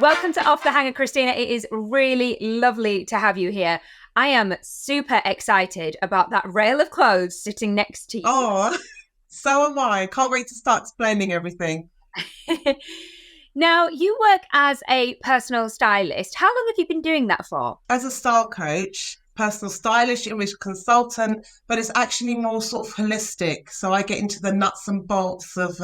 Welcome to Off the Hanger, Christina. It is really lovely to have you here. I am super excited about that rail of clothes sitting next to you. Oh, so am I. Can't wait to start explaining everything. Now, you work as a personal stylist. How long have you been doing that for? As a style coach, personal stylist, image consultant, but it's actually more sort of holistic. So I get into the nuts and bolts of,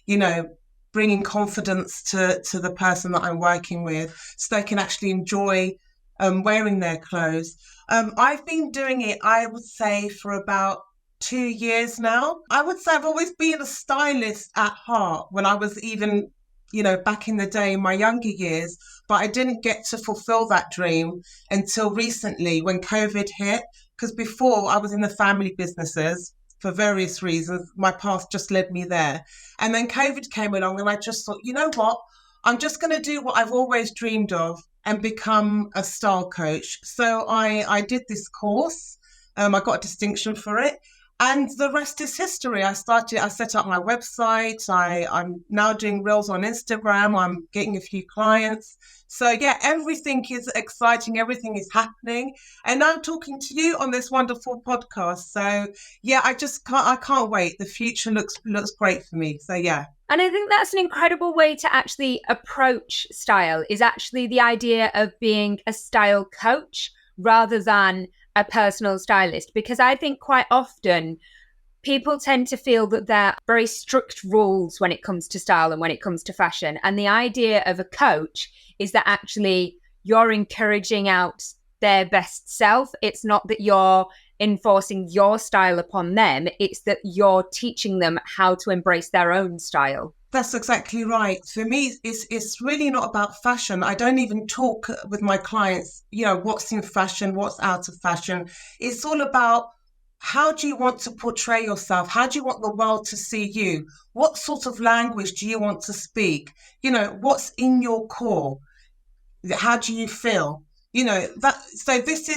you know, bringing confidence to the person that I'm working with so they can actually enjoy wearing their clothes. I've been doing it, I would say, for about 2 years now. I would say I've always been a stylist at heart when I was even, back in the day in my younger years, but I didn't get to fulfill that dream until recently when COVID hit. Because before I was in the family businesses for various reasons, my path just led me there. And then COVID came along and I just thought, you know what? I'm just going to do what I've always dreamed of and become a style coach. So I did this course. I got a distinction for it. And the rest is history. I set up my website. I'm now doing reels on Instagram. I'm getting a few clients. So yeah, everything is exciting. Everything is happening. And now I'm talking to you on this wonderful podcast. So yeah, I can't wait. The future looks great for me. So yeah. And I think that's an incredible way to actually approach style, is actually the idea of being a style coach rather than a personal stylist. Because I think quite often people tend to feel that there are very strict rules when it comes to style and when it comes to fashion. And the idea of a coach is that actually you're encouraging out their best self. It's not that you're enforcing your style upon them. It's that you're teaching them how to embrace their own style. That's exactly right. For me, it's really not about fashion. I don't even talk with my clients, what's in fashion, what's out of fashion. It's all about how do you want to portray yourself? How do you want the world to see you? What sort of language do you want to speak? What's in your core? How do you feel? So this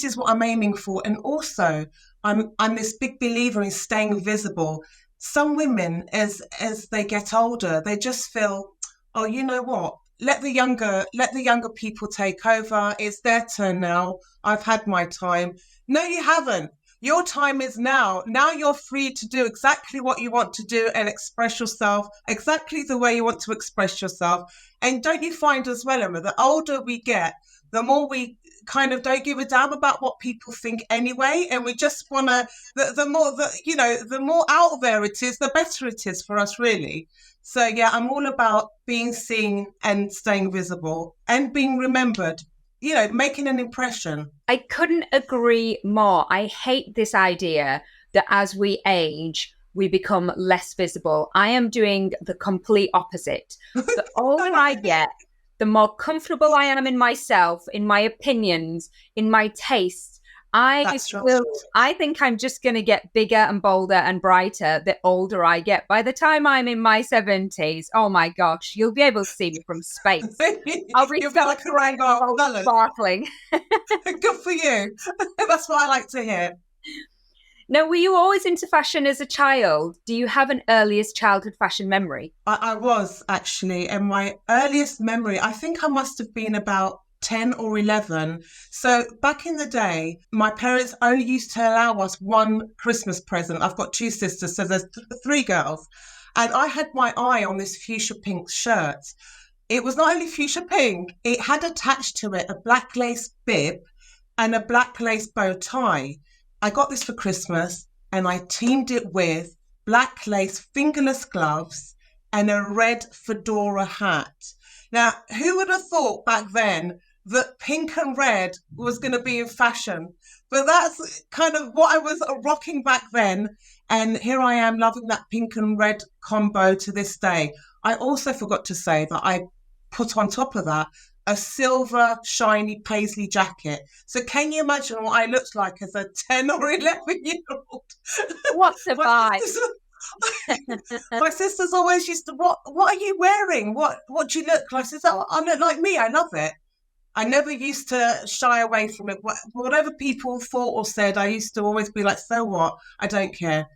is what I'm aiming for. And also I'm this big believer in staying visible. Some women, as they get older, they just feel, oh, you know what? Let the younger people take over. It's their turn now. I've had my time. No, you haven't. Your time is now. Now you're free to do exactly what you want to do and express yourself exactly the way you want to express yourself. And don't you find as well, Emma, the older we get, the more we kind of don't give a damn about what people think anyway, and we just want to. The more out there it is, the better it is for us, really. So yeah, I'm all about being seen and staying visible and being remembered. Making an impression. I couldn't agree more. I hate this idea that as we age, we become less visible. I am doing the complete opposite. The older I get, the more comfortable I am in myself, in my opinions, in my tastes. That's right. I think I'm just going to get bigger and bolder and brighter the older I get. By the time I'm in my 70s, oh my gosh, you'll be able to see me from space. I'll be You'll be like a rainbow sparkling. Good for you. That's what I like to hear. Now, were you always into fashion as a child? Do you have an earliest childhood fashion memory? I was actually, and my earliest memory, I think I must have been about 10 or 11. So back in the day, my parents only used to allow us one Christmas present. I've got two sisters, so there's three girls. And I had my eye on this fuchsia pink shirt. It was not only fuchsia pink, it had attached to it a black lace bib and a black lace bow tie. I got this for Christmas and I teamed it with black lace fingerless gloves and a red fedora hat. Now, who would have thought back then that pink and red was going to be in fashion? But that's kind of what I was rocking back then. And here I am loving that pink and red combo to this day. I also forgot to say that I put on top of that a silver shiny paisley jacket. So can you imagine what I looked like as a 10 or 11-year-old? What's a vibe? My sisters always used to, what are you wearing? What do you look like? I said, oh, I look like me. I love it. I never used to shy away from it. Whatever people thought or said, I used to always be like, so what? I don't care.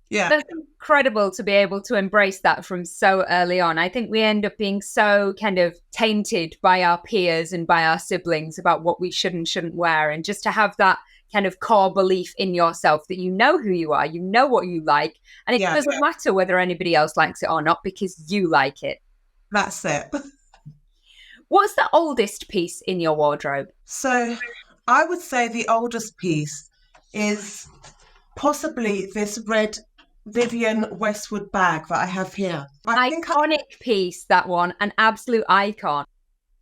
Yeah. That's incredible to be able to embrace that from so early on. I think we end up being so kind of tainted by our peers and by our siblings about what we should and shouldn't wear. And just to have that kind of core belief in yourself that you know who you are, you know what you like, and it Yeah. doesn't matter whether anybody else likes it or not because you like it. That's it. What's the oldest piece in your wardrobe? So I would say the oldest piece is possibly this red Vivienne Westwood bag that I have here. Iconic piece, that one, an absolute icon.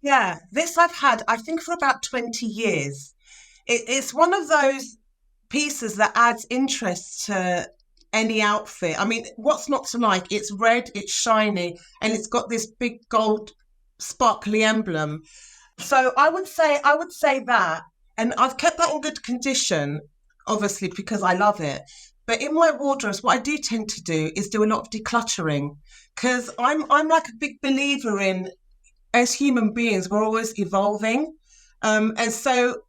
Yeah, this I've had, I think, for about 20 years. It's one of those pieces that adds interest to any outfit. I mean, what's not to like? It's red, it's shiny, and it's got this big gold sparkly emblem. So I would say that, and I've kept that in good condition, obviously because I love it. But in my wardrobes, what I do tend to do is do a lot of decluttering because I'm like a big believer in, as human beings, we're always evolving, and so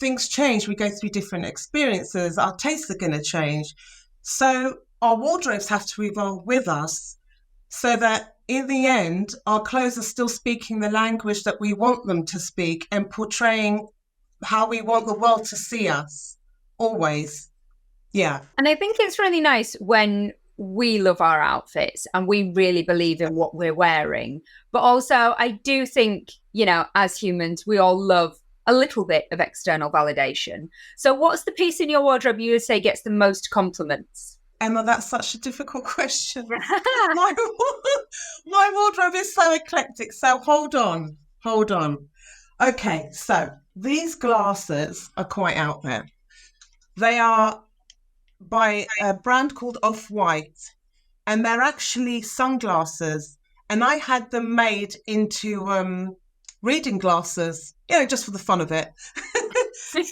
things change. We go through different experiences. Our tastes are going to change, so our wardrobes have to evolve with us so that in the end, our clothes are still speaking the language that we want them to speak and portraying how we want the world to see us. Always. Yeah. And I think it's really nice when we love our outfits and we really believe in what we're wearing. But also, I do think, as humans, we all love a little bit of external validation. So, what's the piece in your wardrobe you would say gets the most compliments? Emma, that's such a difficult question. my, my wardrobe is so eclectic. So hold on. Okay, so these glasses are quite out there. They are by a brand called Off-White, and they're actually sunglasses. And I had them made into reading glasses, just for the fun of it.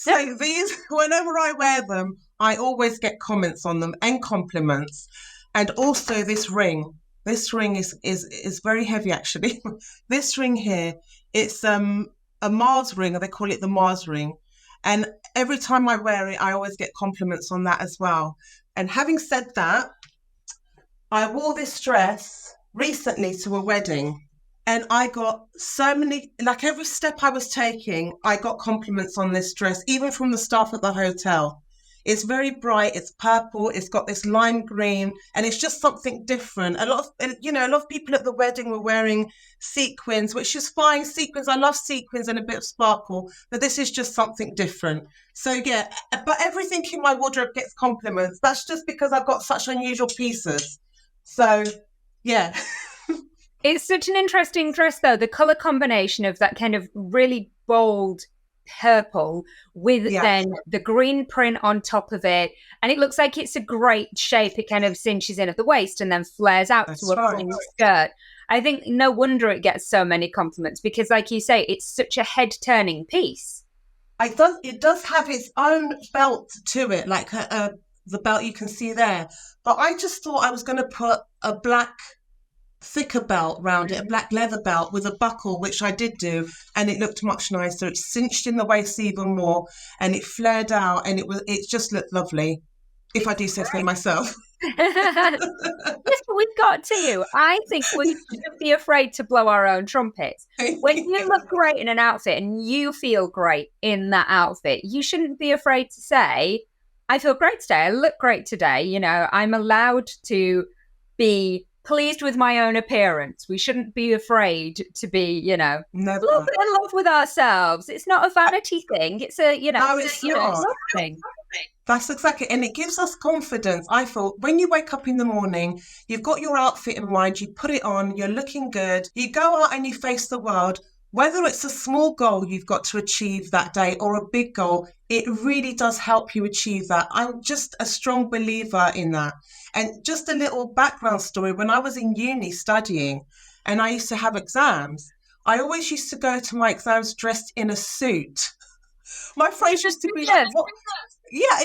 So these, whenever I wear them, I always get comments on them and compliments. And also this ring. This ring is very heavy, actually. This ring here, it's a Mars ring, or they call it the Mars ring. And every time I wear it, I always get compliments on that as well. And having said that, I wore this dress recently to a wedding. And I got so many, like every step I was taking, I got compliments on this dress, even from the staff at the hotel. It's very bright, it's purple, it's got this lime green, and it's just something different. A lot of people at the wedding were wearing sequins, which is fine. Sequins, I love sequins and a bit of sparkle, but this is just something different. So yeah, but everything in my wardrobe gets compliments. That's just because I've got such unusual pieces. So yeah. It's such an interesting dress, though. The color combination of that kind of really bold purple with then the green print on top of it. And it looks like it's a great shape. It kind of cinches in at the waist and then flares out to a full skirt. I think no wonder it gets so many compliments because, like you say, it's such a head-turning piece. It does have its own belt to it, like the belt you can see there. But I just thought I was going to put a black thicker belt round it, a black leather belt with a buckle, which I did do, and it looked much nicer. It cinched in the waist even more, and it flared out, and it just looked lovely, if I do say so myself. Yes, but we've got to you. I think we shouldn't be afraid to blow our own trumpets. When you look great in an outfit and you feel great in that outfit, you shouldn't be afraid to say, I feel great today, I look great today. I'm allowed to be pleased with my own appearance. We shouldn't be afraid to be, Never. in love with ourselves. It's not a vanity thing. It's a, no, it's not. Love thing. That's exactly, and it gives us confidence. I feel when you wake up in the morning, you've got your outfit in mind, you put it on, you're looking good, you go out and you face the world. Whether it's a small goal you've got to achieve that day or a big goal, it really does help you achieve that. I'm just a strong believer in that. And just a little background story, when I was in uni studying and I used to have exams, I always used to go to my exams dressed in a suit. My friends used to be like, what? Yeah,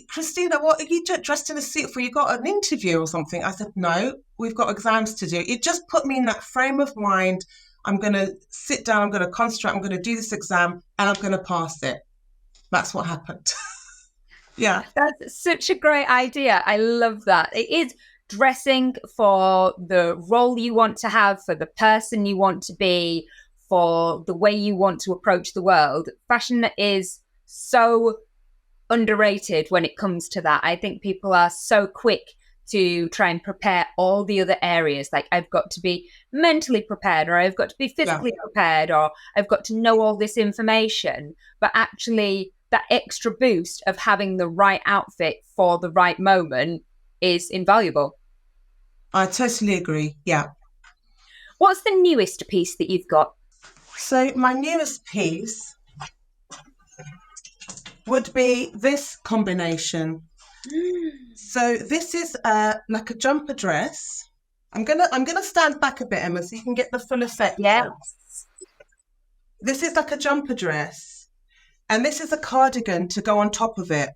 Christina, what are you dressed in a suit for? You got an interview or something? I said, no, we've got exams to do. It just put me in that frame of mind. I'm going to sit down, I'm going to concentrate, I'm going to do this exam, and I'm going to pass it. That's what happened. Yeah. That's such a great idea. I love that. It is dressing for the role you want to have, for the person you want to be, for the way you want to approach the world. Fashion is so underrated when it comes to that. I think people are so quick to try and prepare all the other areas. Like, I've got to be mentally prepared, or I've got to be Yeah. physically prepared, or I've got to know all this information. But actually, that extra boost of having the right outfit for the right moment is invaluable. I totally agree. Yeah. What's the newest piece that you've got? So my newest piece would be this combination. So this is like a jumper dress. I'm gonna stand back a bit, Emma, so you can get the full effect. Yes. This is like a jumper dress, and this is a cardigan to go on top of it.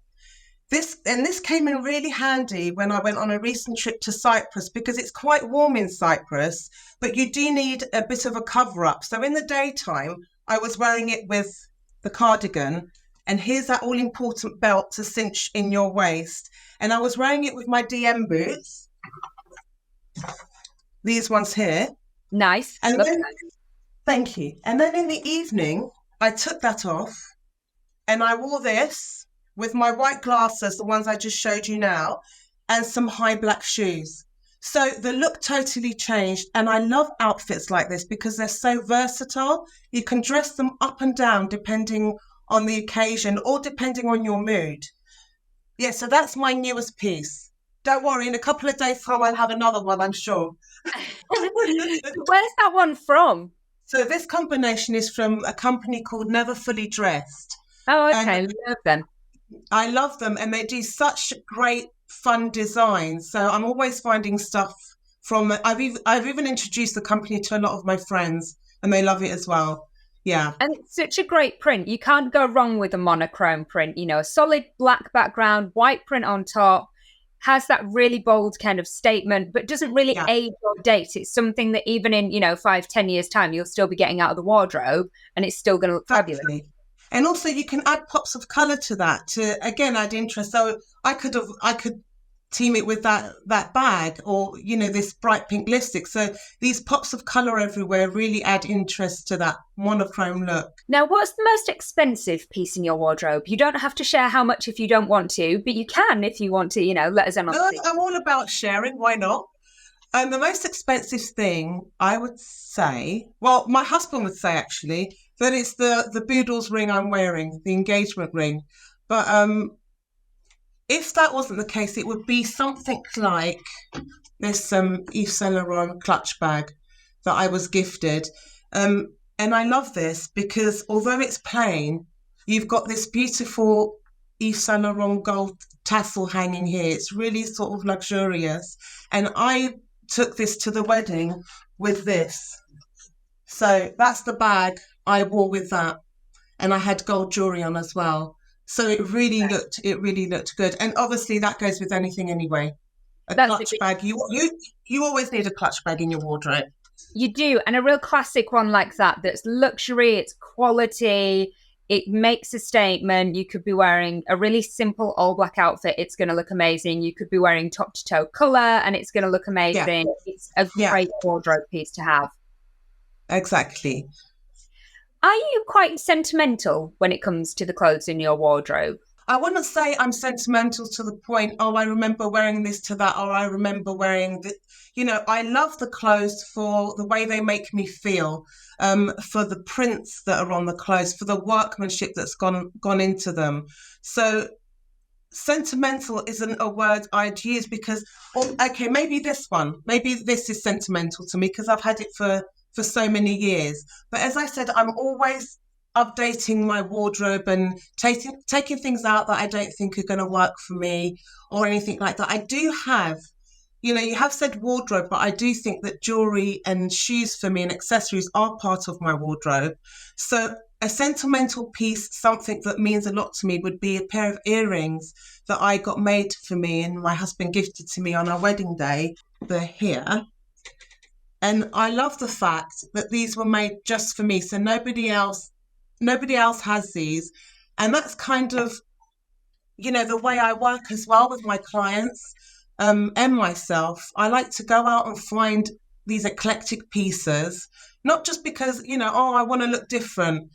This came in really handy when I went on a recent trip to Cyprus, because it's quite warm in Cyprus, but you do need a bit of a cover up. So in the daytime, I was wearing it with the cardigan, and here's that all important belt to cinch in your waist. And I was wearing it with my DM boots, these ones here. Nice. And Love then, thank you. And then in the evening, I took that off and I wore this with my white glasses, the ones I just showed you now, and some high black shoes. So the look totally changed. And I love outfits like this because they're so versatile. You can dress them up and down depending on the occasion or depending on your mood. Yeah, so that's my newest piece. Don't worry, in a couple of days' time, I'll have another one, I'm sure. Where's that one from? So this combination is from a company called Never Fully Dressed. Oh, And okay. Love them. I love them, and they do such great fun designs. So I'm always finding stuff from. I've even introduced the company to a lot of my friends, and they love it as well. Yeah, And it's such a great print. You can't go wrong with a monochrome print. A solid black background, white print on top, has that really bold kind of statement, but doesn't really yeah, age or date. It's something that even in, 5, 10 years time, you'll still be getting out of the wardrobe and it's still going to look fabulous. exactly. And also, you can add pops of color to that to again add interest. So I could team it with that bag, or this bright pink lipstick. So these pops of color everywhere really add interest to that monochrome look. Now, what's the most expensive piece in your wardrobe? You don't have to share how much if you don't want to, but you can if you want to, let us know. I'm all about sharing. Why not? And the most expensive thing I would say, well, my husband would say actually, that it's the Boodles ring I'm wearing, the engagement ring. But if that wasn't the case, it would be something like this Yves Saint Laurent clutch bag that I was gifted. And I love this because although it's plain, you've got this beautiful Yves Saint Laurent gold tassel hanging here. It's really sort of luxurious. And I took this to the wedding with this. So that's the bag I wore with that. And I had gold jewelry on as well. So it really looked good. And obviously that goes with anything anyway. A That's clutch bag. You always need a clutch bag in your wardrobe. You do. And a real classic one like that's luxury, it's quality, it makes a statement. You could be wearing a really simple all black outfit, it's going to look amazing. You could be wearing top to toe color and it's going to look amazing. Yeah. It's a Yeah, great wardrobe piece to have. exactly. Are you quite sentimental when it comes to the clothes in your wardrobe? I wouldn't say I'm sentimental to the point, oh, I remember wearing this to that, or I remember wearing the, I love the clothes for the way they make me feel, for the prints that are on the clothes, for the workmanship that's gone into them. So sentimental isn't a word I'd use because, okay, maybe this is sentimental to me because I've had it for so many years. But as I said, I'm always updating my wardrobe and taking things out that I don't think are going to work for me or anything like that. I do have, you have said wardrobe, but I do think that jewelry and shoes for me and accessories are part of my wardrobe. So a sentimental piece, something that means a lot to me, would be a pair of earrings that I got made for me and my husband gifted to me on our wedding day. They're here. And I love the fact that these were made just for me. So nobody else has these. And that's kind of the way I work as well with my clients and myself, I like to go out and find these eclectic pieces, not just because, I want to look different.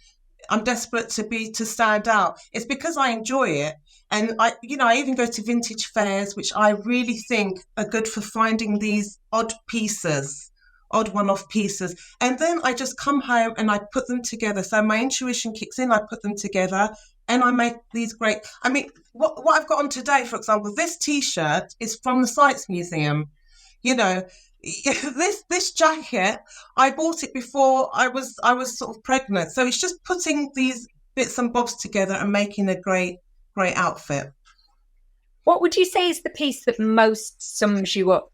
I'm desperate to stand out. It's because I enjoy it. And I even go to vintage fairs, which I really think are good for finding these odd pieces, odd one-off pieces. And then I just come home and I put them together. So my intuition kicks in, I put them together and I make these great. I mean, what I've got on today, for example, this T-shirt is from the Science Museum. You know, this jacket, I bought it before I was sort of pregnant. So it's just putting these bits and bobs together and making a great outfit. What would you say is the piece that most sums you up?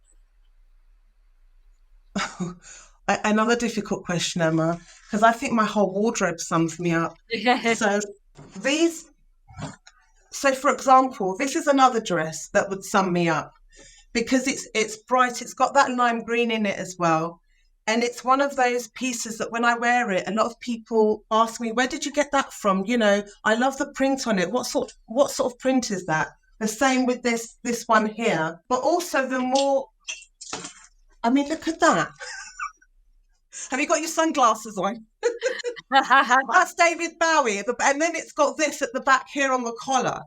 Another difficult question, Emma, because I think my whole wardrobe sums me up. So for example, this is another dress that would sum me up because it's bright. It's got that lime green in it as well. And it's one of those pieces that when I wear it, a lot of people ask me, where did you get that from? I love the print on it. What sort of print is that? The same with this one here. But also look at that. Have you got your sunglasses on? That's David Bowie. And then it's got this at the back here on the collar.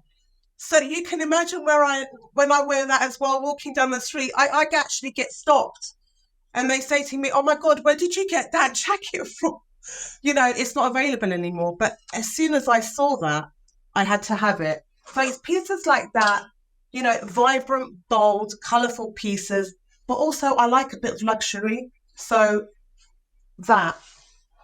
So you can imagine when I wear that as well, walking down the street, I actually get stopped. And they say to me, oh my God, where did you get that jacket from? It's not available anymore. But as soon as I saw that, I had to have it. So it's pieces like that, vibrant, bold, colourful pieces. But also I like a bit of luxury. So that,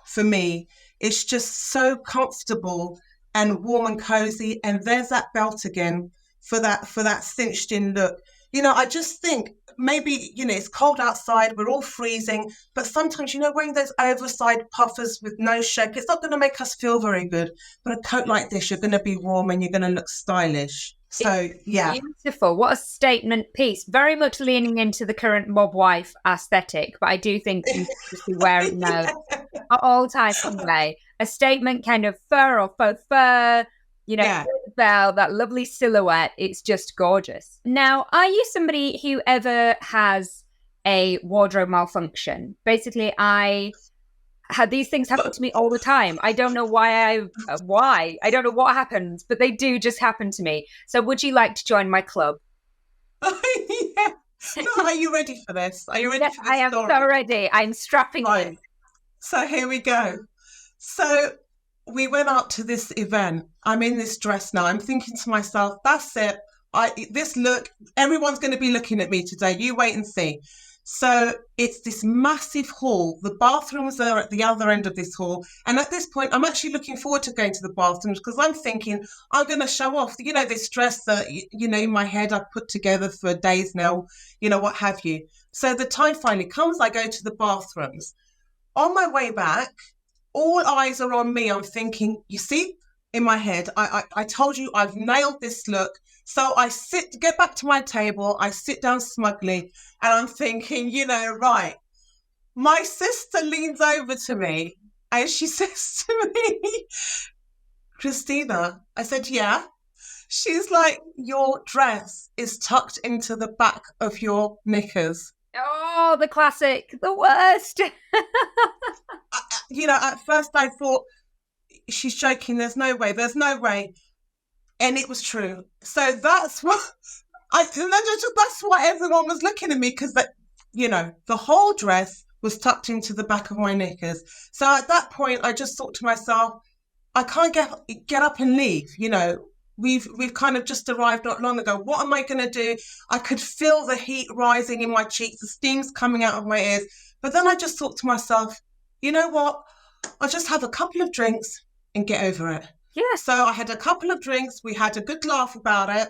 for me, it's just so comfortable and warm and cozy. And there's that belt again for that cinched in look. I just think maybe, it's cold outside, we're all freezing, but sometimes, wearing those oversized puffers with no shape, it's not going to make us feel very good. But a coat like this, you're going to be warm and you're going to look stylish. So, yeah. Beautiful. What a statement piece. Very much leaning into the current mob wife aesthetic, but I do think you should be wearing those at all times anyway. A statement kind of fur or faux fur, bell, that lovely silhouette. It's just gorgeous. Now, are you somebody who ever has a wardrobe malfunction? Basically, I had these things happen to me all the time. I don't know why. I don't know what happens, but they do just happen to me. So would you like to join my club? Yeah. So are you ready for this? Are you ready for this? I am story? so ready. I'm strapping in. So here we go. So we went out to this event. I'm in this dress now. I'm thinking to myself, that's it. This look, everyone's going to be looking at me today. You wait and see. So it's this massive hall. The bathrooms are at the other end of this hall. And at this point, I'm actually looking forward to going to the bathrooms because I'm thinking I'm going to show off, this dress that, in my head I've put together for days now, what have you. So the time finally comes, I go to the bathrooms. On my way back, all eyes are on me. I'm thinking, you see, in my head, I told you I've nailed this look. So I get back to my table, I sit down smugly, and I'm thinking, right. My sister leans over to me and she says to me, Christina, I said, yeah. She's like, your dress is tucked into the back of your knickers. Oh, the classic, the worst. At first I thought, she's joking, there's no way. And it was true. So that's what that's why everyone was looking at me, because the whole dress was tucked into the back of my knickers. So at that point, I just thought to myself, I can't get up and leave. We've kind of just arrived not long ago. What am I going to do? I could feel the heat rising in my cheeks, the steam's coming out of my ears. But then I just thought to myself, you know what? I'll just have a couple of drinks and get over it. Yeah. So I had a couple of drinks. We had a good laugh about it,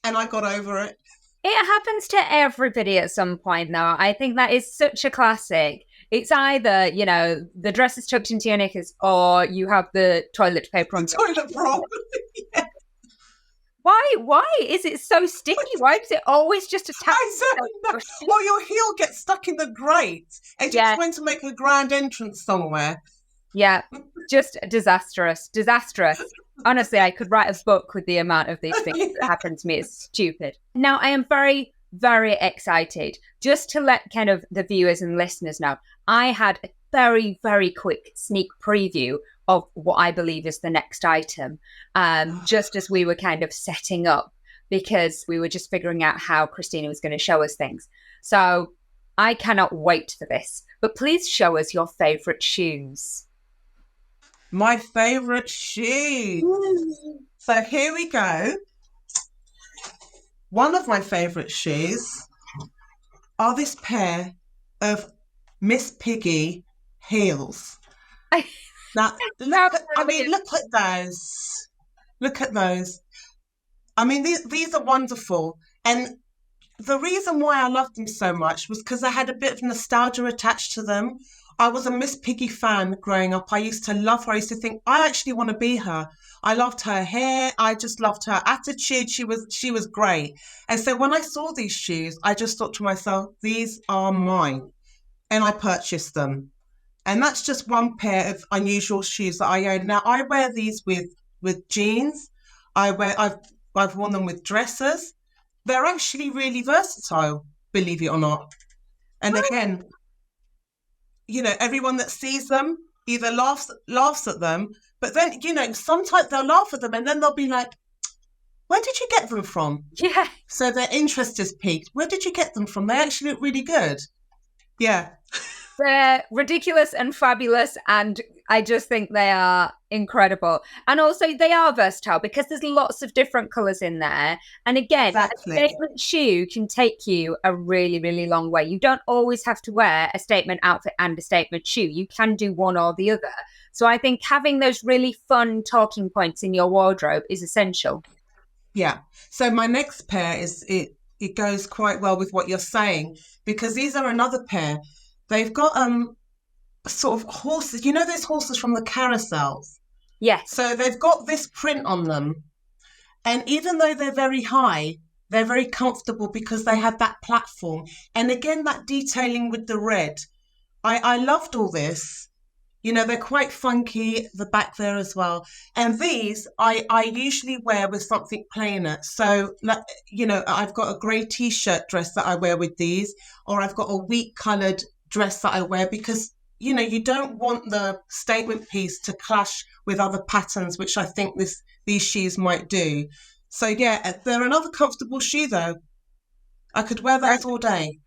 and I got over it. It happens to everybody at some point, though. I think that is such a classic. It's either, the dress is tucked into your knickers or you have the toilet paper on. Toilet roll. Yeah. Why is it so sticky? Why does it always just attach? Well, your heel gets stuck in the grate and you're trying to make a grand entrance somewhere. Yeah, just disastrous. Honestly, I could write a book with the amount of these things that happen to me. It's stupid. Now, I am very, very excited. Just to let kind of the viewers and listeners know, I had a very, very quick sneak preview of what I believe is the next item, just as we were kind of setting up, because we were just figuring out how Christina was going to show us things. So I cannot wait for this. But please show us your favourite shoes. My favourite shoes. So here we go. One of my favourite shoes are this pair of Miss Piggy heels. Now, look at those. Look at those. I mean, these are wonderful. And the reason why I loved them so much was because I had a bit of nostalgia attached to them. I was a Miss Piggy fan growing up. I used to love her. I used to think, I actually want to be her. I loved her hair. I just loved her attitude. She was great. And so when I saw these shoes, I just thought to myself, these are mine. And I purchased them. And that's just one pair of unusual shoes that I own. Now, I wear these with jeans. I've worn them with dresses. They're actually really versatile, believe it or not. And again, everyone that sees them either laughs at them, but then, sometimes they'll laugh at them and then they'll be like, where did you get them from? Yeah. So their interest is piqued. Where did you get them from? They actually look really good. Yeah. They're ridiculous and fabulous, and I just think they are incredible. And also, they are versatile because there's lots of different colours in there. And again, exactly. A statement shoe can take you a really, really long way. You don't always have to wear a statement outfit and a statement shoe. You can do one or the other. So I think having those really fun talking points in your wardrobe is essential. Yeah. So my next pair it goes quite well with what you're saying, because these are another pair. They've got sort of horses, those horses from the carousels? Yes. So they've got this print on them. And even though they're very high, they're very comfortable because they have that platform. And again, that detailing with the red. I loved all this. They're quite funky, the back there as well. And these I usually wear with something plainer. So, I've got a grey T-shirt dress that I wear with these, or I've got a wheat coloured dress that I wear because, you don't want the statement piece to clash with other patterns, which I think these shoes might do. So, yeah, they're another comfortable shoe, though. I could wear those all day.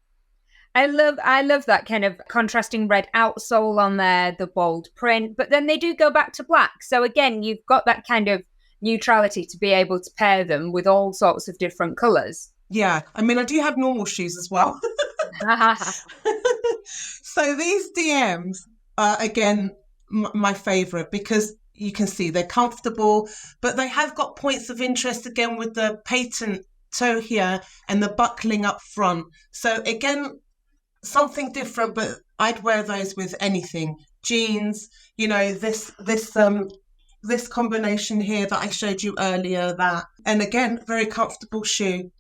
I love that kind of contrasting red outsole on there, the bold print, but then they do go back to black. So again, you've got that kind of neutrality to be able to pair them with all sorts of different colours. Yeah, I mean, I do have normal shoes as well. So these DMs are, again, my favourite because you can see they're comfortable, but they have got points of interest again with the patent toe here and the buckling up front. So again, something different, but I'd wear those with anything. Jeans, this combination here that I showed you earlier, that. And again, very comfortable shoe.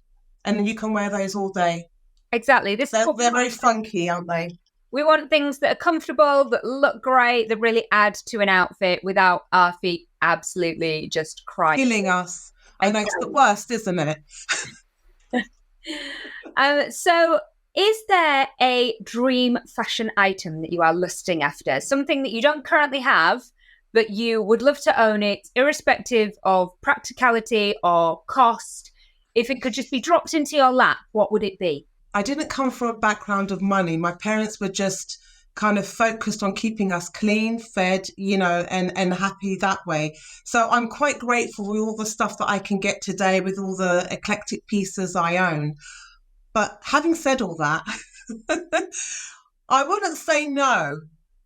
And you can wear those all day. Exactly. They're very funky, aren't they? We want things that are comfortable, that look great, that really add to an outfit without our feet absolutely just crying. Killing us. I know, it's the worst, isn't it? So is there a dream fashion item that you are lusting after? Something that you don't currently have, but you would love to own it, irrespective of practicality or cost? If it could just be dropped into your lap, what would it be? I didn't come from a background of money. My parents were just kind of focused on keeping us clean, fed, and happy that way. So I'm quite grateful with all the stuff that I can get today with all the eclectic pieces I own. But having said all that, I wouldn't say no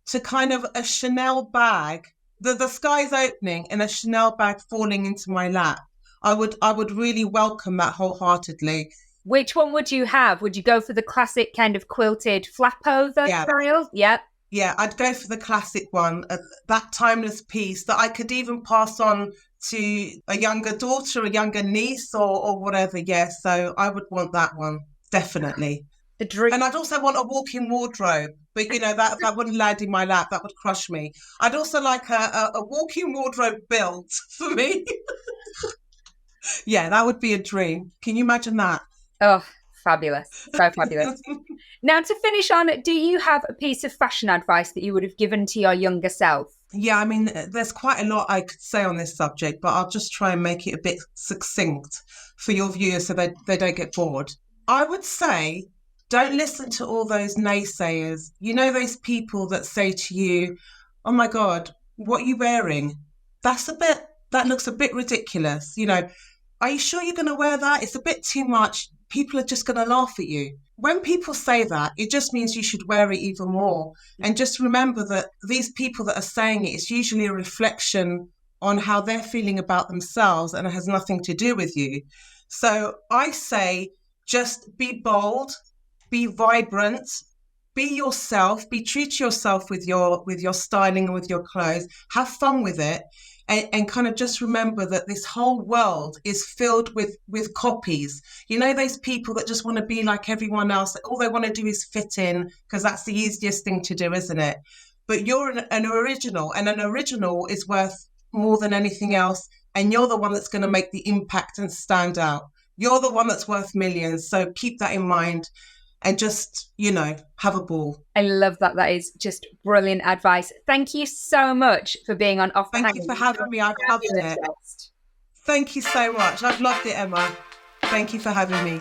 to kind of a Chanel bag. The sky's opening and a Chanel bag falling into my lap. I would really welcome that wholeheartedly. Which one would you have? Would you go for the classic kind of quilted flap over style? Yep. Yeah, I'd go for the classic one, that timeless piece that I could even pass on to a younger daughter, a younger niece or whatever. Yeah, so I would want that one, definitely. The dream. And I'd also want a walk-in wardrobe. But that wouldn't land in my lap. That would crush me. I'd also like a walk-in wardrobe built for me. Yeah, that would be a dream. Can you imagine that? Oh, fabulous. So fabulous. Now, to finish on, do you have a piece of fashion advice that you would have given to your younger self? Yeah, I mean, there's quite a lot I could say on this subject, but I'll just try and make it a bit succinct for your viewers so they don't get bored. I would say don't listen to all those naysayers. You know, those people that say to you, oh my God, what are you wearing? That looks a bit ridiculous. Are you sure you're going to wear that? It's a bit too much. People are just going to laugh at you. When people say that, it just means you should wear it even more. And just remember that these people that are saying it, it's usually a reflection on how they're feeling about themselves, and it has nothing to do with you. So I say, just be bold, be vibrant, be yourself, be true to yourself with your styling and with your clothes. Have fun with it. And kind of just remember that this whole world is filled with copies. You know, those people that just want to be like everyone else. All they want to do is fit in, because that's the easiest thing to do, isn't it? But you're an original, and an original is worth more than anything else. And you're the one that's going to make the impact and stand out. You're the one that's worth millions. So keep that in mind. And just, have a ball. I love that. That is just brilliant advice. Thank you so much for being on Off the Thank Hanging. you for having me. I've loved it. Thank you so much. I've loved it, Emma. Thank you for having me.